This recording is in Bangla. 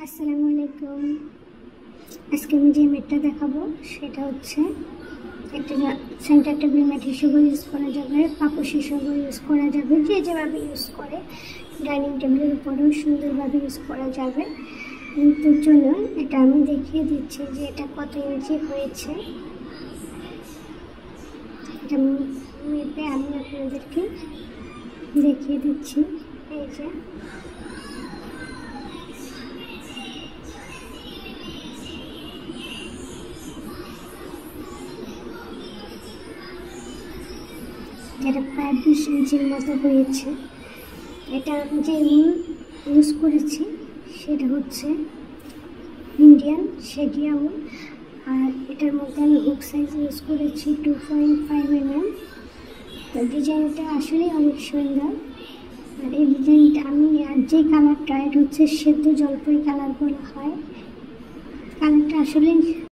আসসালামু আলাইকুম। আজকে আমি যে ম্যাটটা দেখাবো সেটা হচ্ছে একটা সেন্টার টেবিল ম্যাট হিসেবে ইউজ করা যাবে, পাপোশ হিসেবে ইউজ করা যাবে, যে যেভাবে ইউজ করে ডাইনিং টেবিলের উপরেও সুন্দরভাবে ইউজ করা যাবে। কিন্তু চলুন এটা আমি দেখিয়ে দিচ্ছি যে এটা কত ইঞ্চি হয়েছে। এটা মেপে আমি আপনাদেরকে দেখিয়ে দিচ্ছি। এই যে এটা প্রায় 20 ইঞ্চির মতো হয়েছে। এটা যে ইউজ করেছি সেটা হচ্ছে ইন্ডিয়ান সেডিয়া উল, আর এটার মধ্যে আমি হুক সাইজ ইউজ করেছি 2.5 mm। তো ডিজাইনটা আসলে অনেক সুন্দর। আর এই ডিজাইনটা আমি আর যে কালারটা এটা হচ্ছে সেদ্ধ জলপাই কালার বলা হয়। কালারটা আসলে